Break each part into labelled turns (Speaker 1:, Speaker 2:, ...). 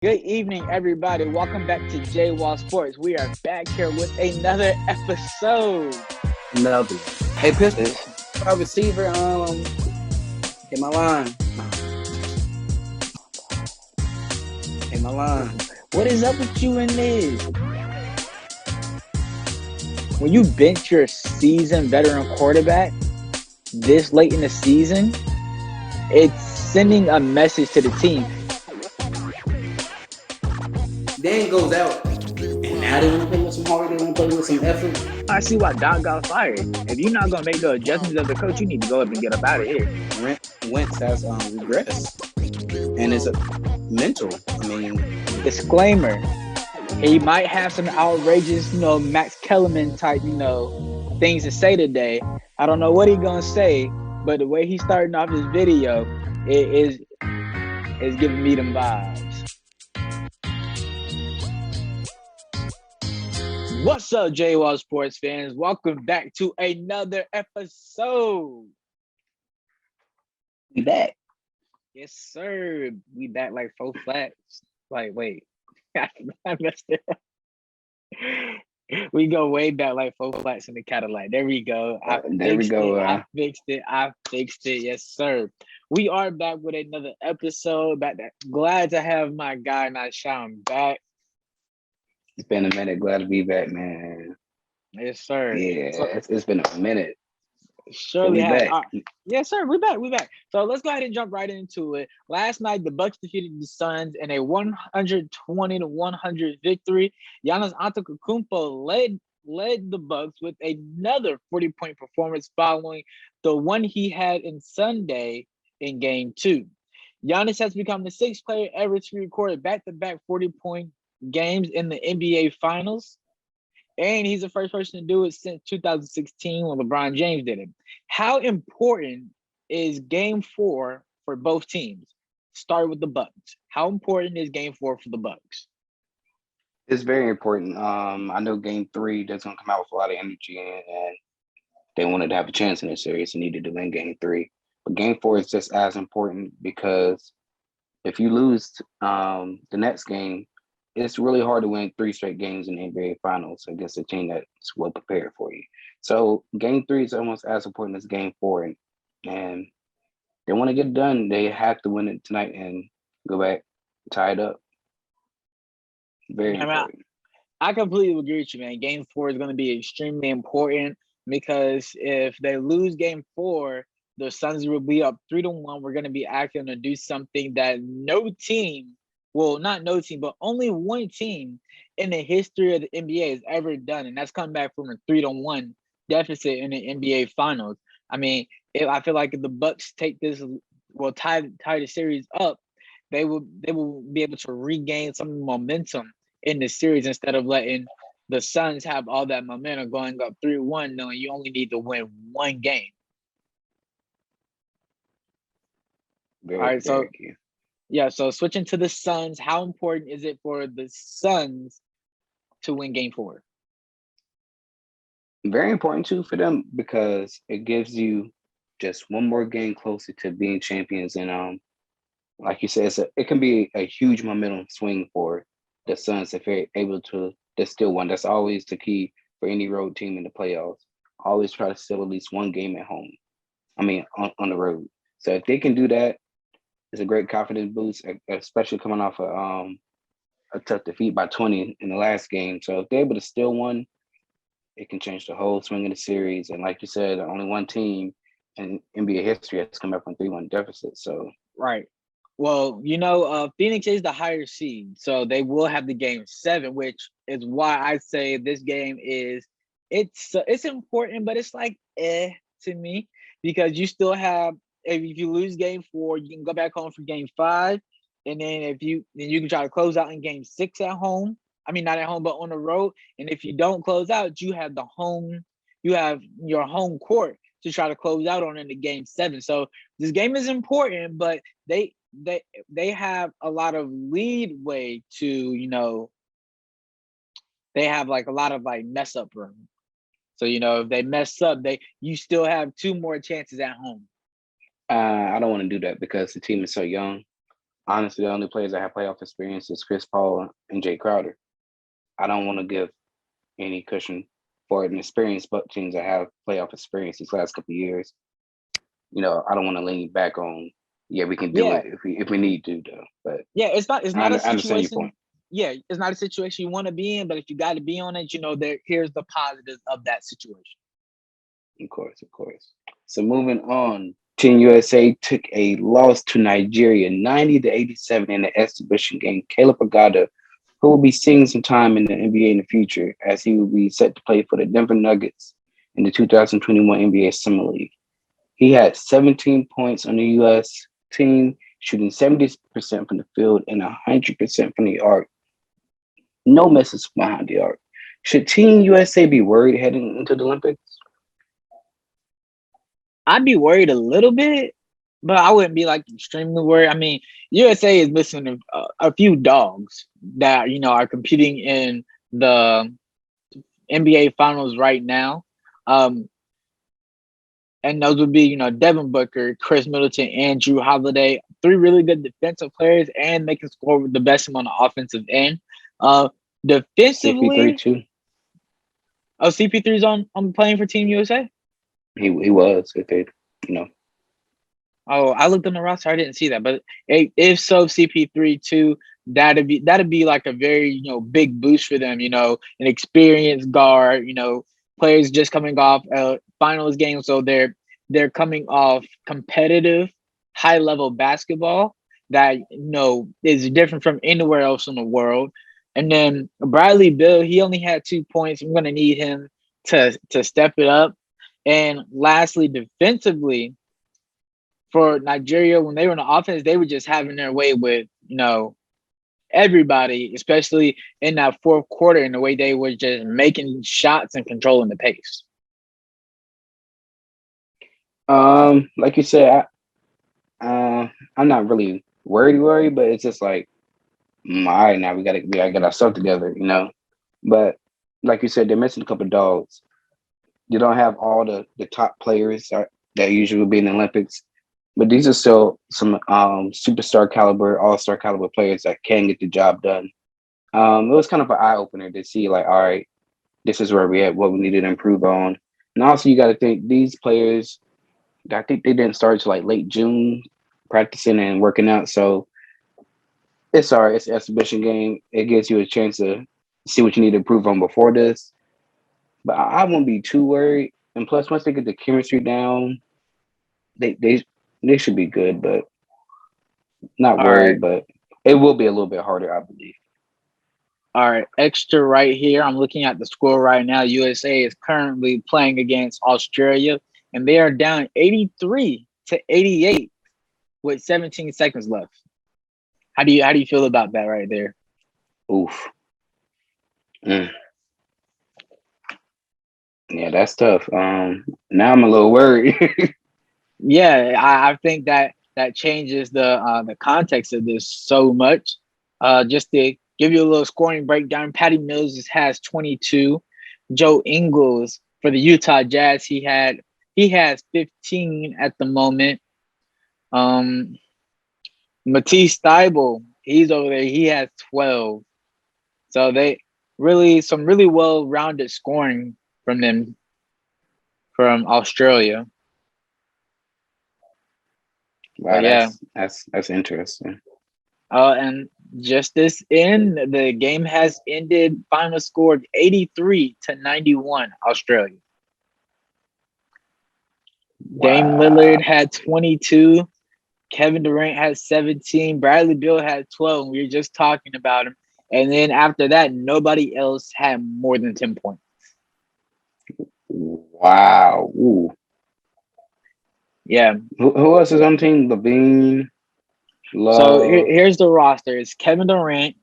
Speaker 1: Good evening, everybody. Welcome back to J Wall Sports. We are back here with another episode.
Speaker 2: Another one. Hey, Pistol,
Speaker 1: This,
Speaker 2: our receiver, hit my line. Hit my line.
Speaker 1: what is up with you in this? When you bench your seasoned veteran quarterback this late in the season, it's sending a message to the team.
Speaker 2: Then goes out. And now they want to play with some heart. They want to play with some effort.
Speaker 1: I see why Doc got fired. If you're not going to make the adjustments of the coach, you need to go up and get up out of here.
Speaker 2: Wentz has regressed. And it's a mental.
Speaker 1: Disclaimer. He might have some outrageous, Max Kellerman type, things to say today. I don't know what he's gonna say, but the way he's starting off his video is giving me them vibes. What's up, JWall Sports fans? Welcome back to another episode.
Speaker 2: We back.
Speaker 1: Yes, sir. We back like 4 flats. Like, wait. I messed it up. We go way back like 4 flats in the Cadillac. There we go. I fixed it. Yes, sir. We are back with another episode. Glad to have my guy Nashawn back.
Speaker 2: It's been a minute. Glad to be back, man.
Speaker 1: Yes, sir.
Speaker 2: Yeah, it's been a minute.
Speaker 1: Surely have. Yes, sir. We're back. So let's go ahead and jump right into it. Last night, the Bucks defeated the Suns in a 120-100 victory. Giannis Antetokounmpo led the Bucks with another 40-point performance following the one he had in Sunday in Game 2. Giannis has become the 6th player ever to record back-to-back 40-point games in the NBA Finals. And he's the first person to do it since 2016 when LeBron James did it. How important is Game 4 for both teams? Start with the Bucks. How important is Game 4 for the Bucks?
Speaker 2: It's very important. I know Game 3 that's going to come out with a lot of energy, and they wanted to have a chance in this series and needed to win Game 3. But Game 4 is just as important because if you lose the next game, it's really hard to win 3 straight games in the NBA Finals against a team that's well prepared for you. So Game 3 is almost as important as Game 4, and they want to get it done. They have to win it tonight and go back, tie it up. Very important.
Speaker 1: I completely agree with you, man. Game 4 is going to be extremely important because if they lose Game 4, the Suns will be up 3-1. We're going to be asking to do something that no team. Well, not no team, but only one team in the history of the NBA has ever done, and that's come back from a 3-1 deficit in the NBA Finals. I mean, I feel like if the Bucks take this, tie the series up, they will be able to regain some momentum in the series instead of letting the Suns have all that momentum going up 3-1, knowing you only need to win one game. All right, so. Yeah, so switching to the Suns, how important is it for the Suns to win Game 4?
Speaker 2: Very important too for them because it gives you just one more game closer to being champions. And like you said, it can be a huge momentum swing for the Suns if they're able to distill one. That's always the key for any road team in the playoffs. Always try to steal at least one game at home. On the road. So if they can do that, it's a great confidence boost, especially coming off a tough defeat by 20 in the last game. So if they're able to steal one, it can change the whole swing of the series. And like you said, only one team in NBA history has come up from 3-1 deficit. So
Speaker 1: right. Well, Phoenix is the higher seed, so they will have the Game 7, which is why I say this game it's important, but it's like to me because you still have. If you lose Game 4, you can go back home for Game 5, and then you can try to close out in Game 6 at home. I mean, not at home, but on the road. And if you don't close out, you have your home court to try to close out on in the Game 7. So this game is important, but they have a lot of leadway to they have like a lot of like mess up room. So if they mess up, you still have 2 more chances at home.
Speaker 2: I don't want to do that because the team is so young. honestly, the only players that have playoff experience is Chris Paul and Jay Crowder. I don't want to give any cushion for an experienced Buck teams that have playoff experience these last couple of years. I don't want to lean back on. Yeah, we can do
Speaker 1: Yeah,
Speaker 2: it if we need to, though. But
Speaker 1: yeah. It's
Speaker 2: I,
Speaker 1: not a
Speaker 2: I understand your
Speaker 1: situation.
Speaker 2: point.
Speaker 1: Yeah, it's not a situation you want to be in, but if you got to be on it, here's the positives of that situation.
Speaker 2: Of course, of course. So moving on, Team USA took a loss to Nigeria, 90-87 in the exhibition game. Caleb Agada, who will be seeing some time in the NBA in the future, as he will be set to play for the Denver Nuggets in the 2021 NBA Summer League. He had 17 points on the U.S. team, shooting 70% from the field and 100% from the arc. No misses behind the arc. Should Team USA be worried heading into the Olympics?
Speaker 1: I'd be worried a little bit, but I wouldn't be like extremely worried. I mean, USA is missing a few dogs that are competing in the NBA Finals right now. Um, and those would be, Devin Booker, Chris Middleton, and Drew Holiday, three really good defensive players, and they can score with the best on the offensive end.
Speaker 2: CP3
Speaker 1: Defensively,
Speaker 2: too.
Speaker 1: CP3's on playing for Team USA.
Speaker 2: He was if they, you know.
Speaker 1: Oh, I looked on the roster. I didn't see that, but if so, CP3 too. That'd be like a very big boost for them. An experienced guard. Players just coming off a finals game, so they're coming off competitive, high level basketball that is different from anywhere else in the world. And then Bradley Beal, he only had 2 points. I'm gonna need him to step it up. And lastly, defensively for Nigeria, when they were in the offense, they were just having their way with, everybody, especially in that fourth quarter, in the way they were just making shots and controlling the pace.
Speaker 2: Like you said, I'm not really worried, but it's just like, all right, now we gotta get our stuff together. But like you said, they're missing a couple of dogs. You don't have all the top players that usually would be in the Olympics. But these are still some superstar caliber, all-star caliber players that can get the job done. It was kind of an eye-opener to see, like, all right, this is where we at, what we needed to improve on. And also you got to think these players, I think they didn't start till like late June practicing and working out. So it's all right. It's an exhibition game. It gives you a chance to see what you need to improve on before this. But I won't be too worried. And plus, once they get the chemistry down, they should be good, but not
Speaker 1: All right.
Speaker 2: worried. But it will be a little bit harder, I believe.
Speaker 1: All right. Extra right here. I'm looking at the score right now. USA is currently playing against Australia, and they are down 83-88 with 17 seconds left. How do you feel about that right there?
Speaker 2: Oof. Yeah, that's tough. Now I'm a little worried.
Speaker 1: Yeah, I think that changes the context of this so much. Just to give you a little scoring breakdown, Patty Mills has 22. Joe Ingles for the Utah Jazz, he has 15 at the moment. Matisse Thybulle, he's over there. He has 12. So some really well-rounded scoring from them from Australia. But
Speaker 2: Wow,
Speaker 1: yeah.
Speaker 2: that's interesting.
Speaker 1: And just this in, the game has ended. Final score 83-91, Australia.
Speaker 2: Wow.
Speaker 1: Dame Lillard had 22. Kevin Durant had 17. Bradley Beal had 12. We were just talking about him. And then after that, nobody else had more than 10 points.
Speaker 2: Wow. Ooh.
Speaker 1: Yeah.
Speaker 2: Who else is on the team? LaVine, Love.
Speaker 1: So here's the roster. It's Kevin Durant,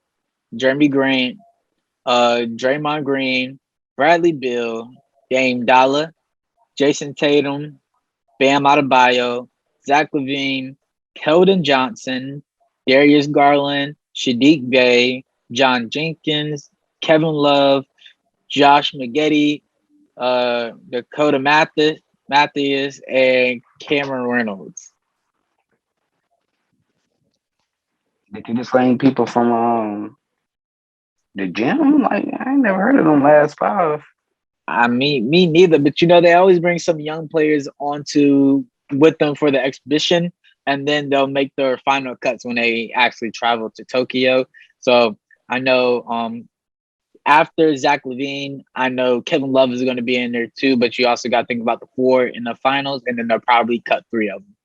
Speaker 1: Jeremy Grant, Draymond Green, Bradley Beal, Dame Dollar, Jason Tatum, Bam Adebayo, Zach LaVine, Keldon Johnson, Darius Garland, Sadiq Bey, John Jenkins, Kevin Love, Josh Magedi, Dakota Matthews, and Cameron Reynolds.
Speaker 2: Did you just bring people from the gym? Like I ain't never heard of them last five.
Speaker 1: I mean, me neither. But they always bring some young players onto with them for the exhibition, and then they'll make their final cuts when they actually travel to Tokyo. So I know after Zach Levine, I know Kevin Love is going to be in there too. But you also got to think about the four in the finals, and then they'll probably cut three of them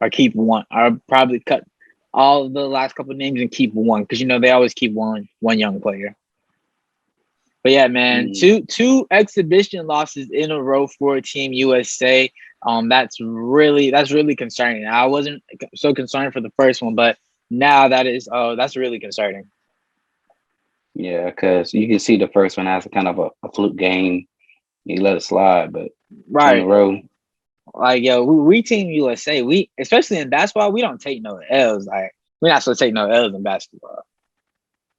Speaker 1: or keep one, or probably cut all of the last couple of names and keep one because they always keep one young player. But yeah, man, two exhibition losses in a row for Team USA. That's really concerning. I wasn't so concerned for the first one, but now that's really concerning.
Speaker 2: Yeah, because you can see the first one as a kind of a fluke game. You let it slide, but two in a
Speaker 1: Right.
Speaker 2: row.
Speaker 1: Like we Team USA. We especially in basketball, we don't take no L's. Like we're not supposed to take no L's in basketball.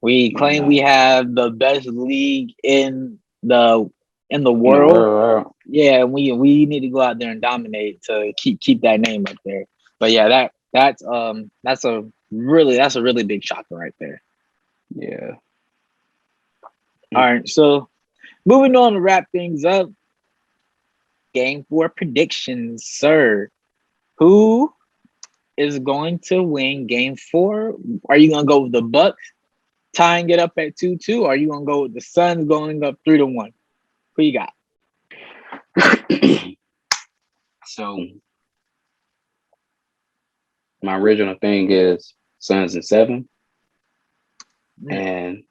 Speaker 1: We claim we
Speaker 2: No,
Speaker 1: have the best league in the
Speaker 2: in the
Speaker 1: world.
Speaker 2: world.
Speaker 1: Yeah, we need to go out there and dominate to keep that name up there. But yeah, that's a really big shocker right there.
Speaker 2: Yeah.
Speaker 1: All right, so moving on to wrap things up. Game 4 predictions, sir. Who is going to win Game 4? Are you gonna go with the Bucks tying it up at 2-2? Or are you gonna go with the Suns going up 3-1? Who you got?
Speaker 2: So my original thing is Suns in 7, and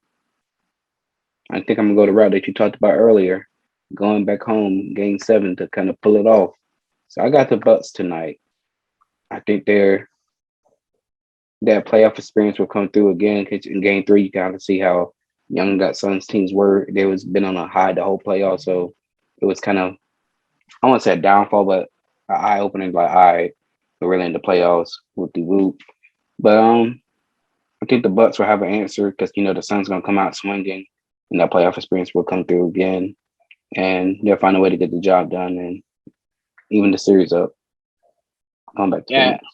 Speaker 2: I think I'm gonna go the route that you talked about earlier, going back home, Game 7 to kind of pull it off. So I got the Bucks tonight. I think that playoff experience will come through again. 'Cause in Game 3, you kind of see how young that Suns teams were. They was been on a high the whole playoff, so it was kind of I won't say a downfall, but an eye opening. Like, all right, we're really in the playoffs with the whoop. But I think the Bucks will have an answer because the Suns gonna come out swinging, and that playoff experience will come through again, and they'll find a way to get the job done and even the series up. Come back to
Speaker 1: Yeah,
Speaker 2: Phoenix.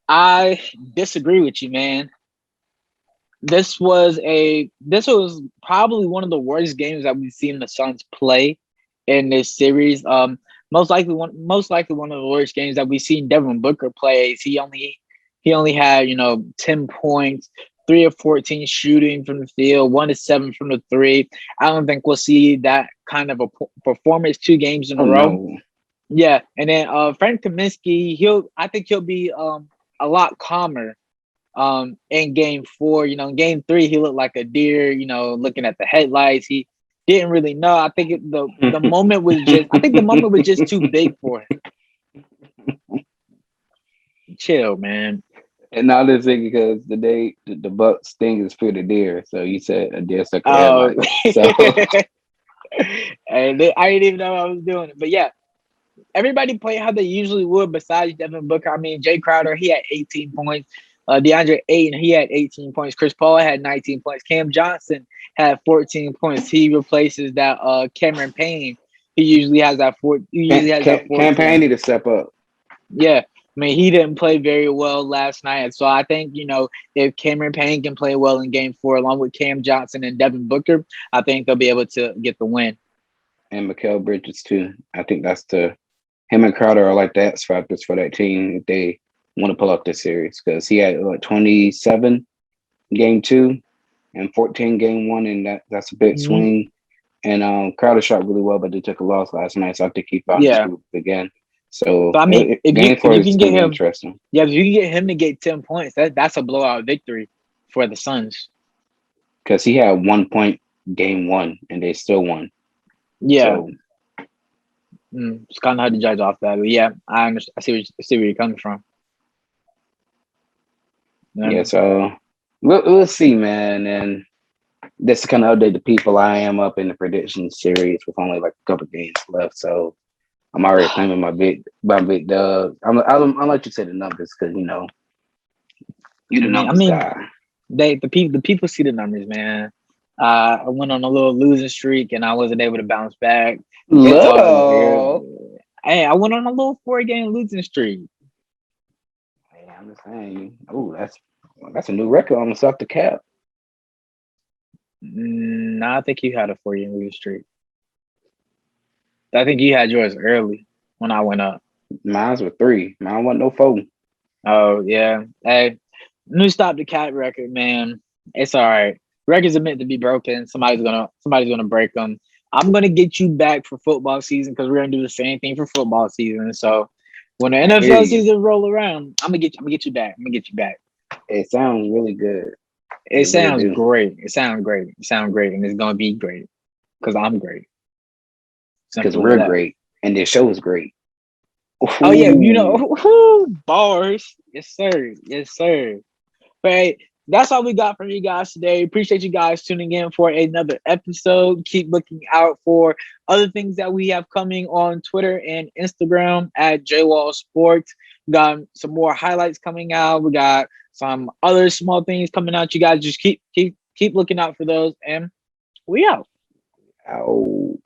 Speaker 1: I disagree with you, man. This was probably one of the worst games that we've seen the Suns play in this series. Most likely one of the worst games that we've seen Devin Booker plays. He only had 10 points, 3 of 14 shooting from the field, 1 of 7 from the three. I don't think we'll see that kind of a performance 2 games in
Speaker 2: Oh
Speaker 1: a row.
Speaker 2: no.
Speaker 1: Yeah, and then Frank Kaminsky, I think he'll be a lot calmer in Game 4. In Game 3 he looked like a deer, looking at the headlights. He didn't really know. The moment was just I think the moment was just too big for him. Chill, man.
Speaker 2: And now this thing because the Bucks thing is fear the deer. So you said a deer stuck the
Speaker 1: Oh,
Speaker 2: headlight. So
Speaker 1: and I didn't even know I was doing it. But yeah, everybody played how they usually would besides Devin Booker. I mean, Jay Crowder, he had 18 points. DeAndre Ayton, he had 18 points. Chris Paul had 19 points. Cam Johnson had 14 points. He replaces that Cameron Payne. He usually has that
Speaker 2: campaign
Speaker 1: 14.
Speaker 2: need to step up.
Speaker 1: Yeah. I mean, he didn't play very well last night. So I think, if Cameron Payne can play well in Game 4 along with Cam Johnson and Devin Booker, I think they'll be able to get the win.
Speaker 2: And Mikal Bridges too. I think that's him and Crowder are like the X factors for that team if they want to pull up this series because he had 27 Game 2 and 14 Game 1, and that's a big
Speaker 1: Mm-hmm.
Speaker 2: swing. And Crowder shot really well, but they took a loss last night, so I think he found his
Speaker 1: Yeah.
Speaker 2: groove again. So
Speaker 1: So I mean, if you
Speaker 2: Game
Speaker 1: if
Speaker 2: 4
Speaker 1: you
Speaker 2: is
Speaker 1: can
Speaker 2: going
Speaker 1: get
Speaker 2: to be
Speaker 1: him,
Speaker 2: interesting
Speaker 1: yeah, if you can get him to get 10 points, that's a blowout victory for the Suns.
Speaker 2: because he had 1 point Game 1, and they still won.
Speaker 1: Yeah,
Speaker 2: So
Speaker 1: it's kind of hard to judge off that, but yeah, I understand. I see where you're coming from.
Speaker 2: yeah, so we'll see, man. And this is kind of update the people. I am up in the prediction series with only like a couple games left, so I'm already claiming my big dub. I'll let you say the numbers because you the
Speaker 1: I
Speaker 2: numbers
Speaker 1: mean,
Speaker 2: guy.
Speaker 1: the people see the numbers, man. I went on a little losing streak and I wasn't able to bounce back. It's all
Speaker 2: Little.
Speaker 1: good. Hey, I went on a little 4-game losing streak.
Speaker 2: Hey, I'm just saying. Oh, that's That's a new record on the Suck the Cap.
Speaker 1: No, I think you had a 4-year losing streak. I think you had yours early when I went up.
Speaker 2: Mine's were 3. Mine wasn't no 4.
Speaker 1: Oh yeah. Hey, new stop the cat record, man. It's all right. Records are meant to be broken. Somebody's gonna break them. I'm gonna get you back for football season because we're gonna do the same thing for football season. So when the
Speaker 2: I hear
Speaker 1: NFL
Speaker 2: you.
Speaker 1: season roll around, I'm gonna get you back. I'm gonna get you back.
Speaker 2: It sounds really good.
Speaker 1: It
Speaker 2: It really
Speaker 1: sounds
Speaker 2: do.
Speaker 1: great. It sounds great. It sounds great, and it's gonna be great because I'm great.
Speaker 2: Because
Speaker 1: Simple as
Speaker 2: we're
Speaker 1: that.
Speaker 2: great. And this show is great.
Speaker 1: Oh yeah, you
Speaker 2: Ooh.
Speaker 1: know, bars. Yes, sir. Yes, sir. But hey, that's all we got from you guys today. Appreciate you guys tuning in for another episode. Keep looking out for other things that we have coming on Twitter and Instagram at JWall Sports. We got some more highlights coming out. We got some other small things coming out. You guys just keep looking out for those, and we out.
Speaker 2: Ow.